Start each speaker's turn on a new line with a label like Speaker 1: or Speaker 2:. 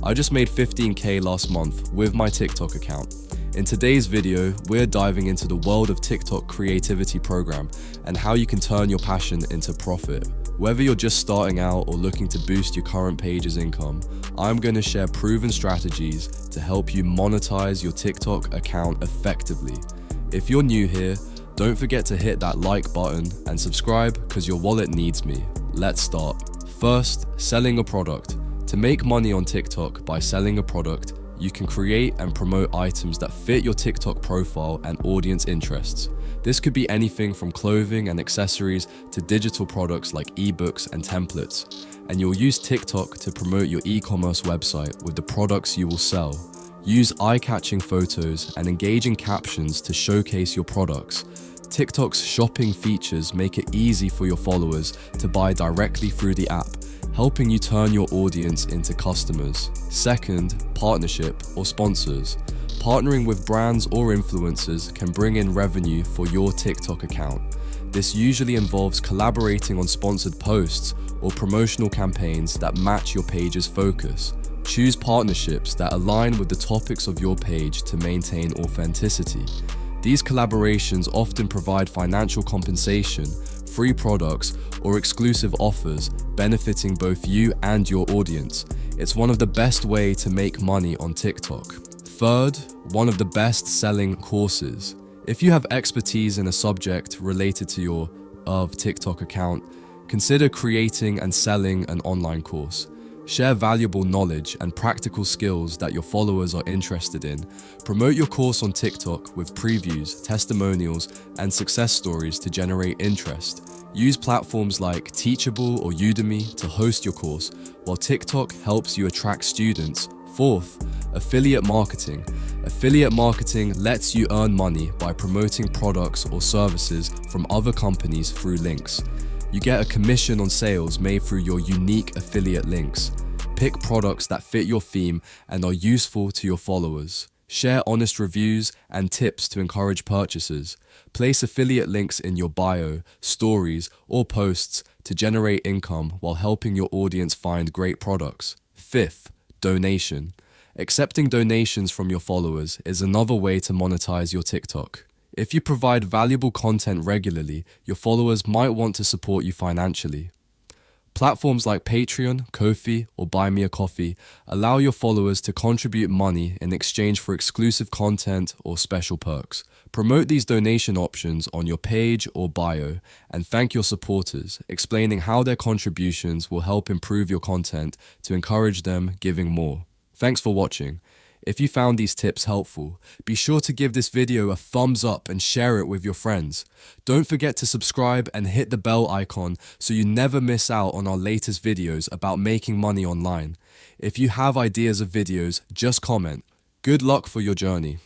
Speaker 1: I just made 15K last month with my TikTok account. In today's video, we're diving into the world of TikTok creativity program and how you can turn your passion into profit. Whether you're just starting out or looking to boost your current page's income, I'm going to share proven strategies to help you monetize your TikTok account effectively. If you're new here, don't forget to hit that like button and subscribe because your wallet needs me. Let's start. First, selling a product. To make money on TikTok by selling a product, you can create and promote items that fit your TikTok profile and audience interests. This could be anything from clothing and accessories to digital products like ebooks and templates. And you'll use TikTok to promote your e-commerce website with the products you will sell. Use eye-catching photos and engaging captions to showcase your products. TikTok's shopping features make it easy for your followers to buy directly through the app, helping you turn your audience into customers. Second, partnership or sponsors. Partnering with brands or influencers can bring in revenue for your TikTok account. This usually involves collaborating on sponsored posts or promotional campaigns that match your page's focus. Choose partnerships that align with the topics of your page to maintain authenticity. These collaborations often provide financial compensation, free products, or exclusive offers, benefiting both you and your audience. It's one of the best ways to make money on TikTok. Third, one of the best-selling courses. If you have expertise in a subject related to your TikTok account, consider creating and selling an online course. Share valuable knowledge and practical skills that your followers are interested in. Promote your course on TikTok with previews, testimonials, and success stories to generate interest. Use platforms like Teachable or Udemy to host your course, while TikTok helps you attract students. Fourth, affiliate marketing. Affiliate marketing lets you earn money by promoting products or services from other companies through links. You get a commission on sales made through your unique affiliate links. Pick products that fit your theme and are useful to your followers. Share honest reviews and tips to encourage purchases. Place affiliate links in your bio, stories, or posts to generate income while helping your audience find great products. Fifth, donation. Accepting donations from your followers is another way to monetize your TikTok. If you provide valuable content regularly, your followers might want to support you financially. Platforms like Patreon, Ko-fi, or Buy Me a Coffee allow your followers to contribute money in exchange for exclusive content or special perks. Promote these donation options on your page or bio and thank your supporters, explaining how their contributions will help improve your content to encourage them giving more. Thanks for watching. If you found these tips helpful, be sure to give this video a thumbs up and share it with your friends. Don't forget to subscribe and hit the bell icon so you never miss out on our latest videos about making money online. If you have ideas of videos, just comment. Good luck for your journey.